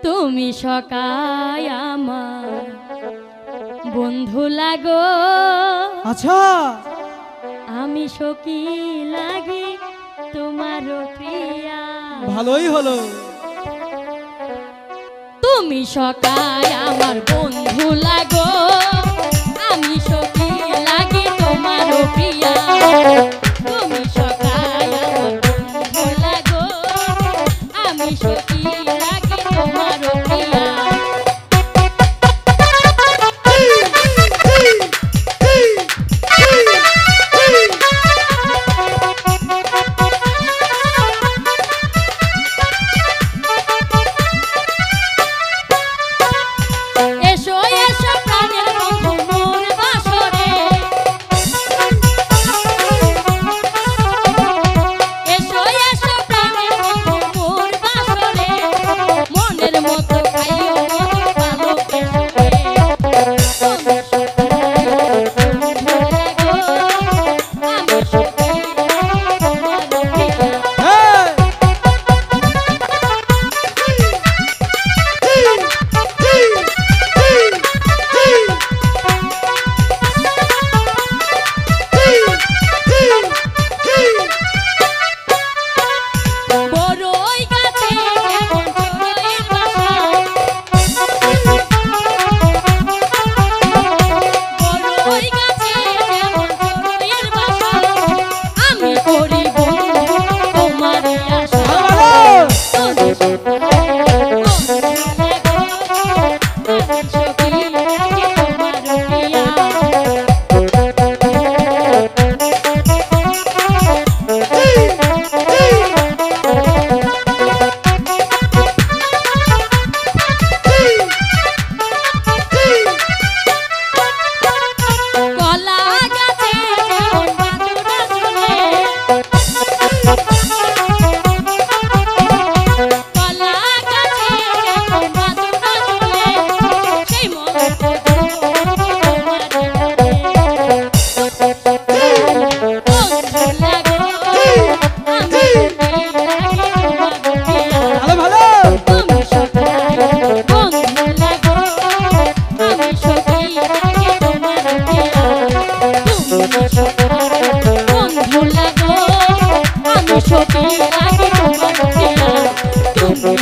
তুমি সকায় আমার বন্ধু লাগো। আচ্ছা আমি সখী লাগি তোমার প্রিয়া। ভালোই হলো। তুমি সকায় আমার বন্ধু লাগো। আমি সখী লাগি তোমার প্রিয়া। তুমি সকায় আমার বন্ধু লাগো। আমি সখী লাগি তোমার প্রিয়া। বন্ধু লাগো আমি সখী লাগি তোমার প্রিয়া। তুমি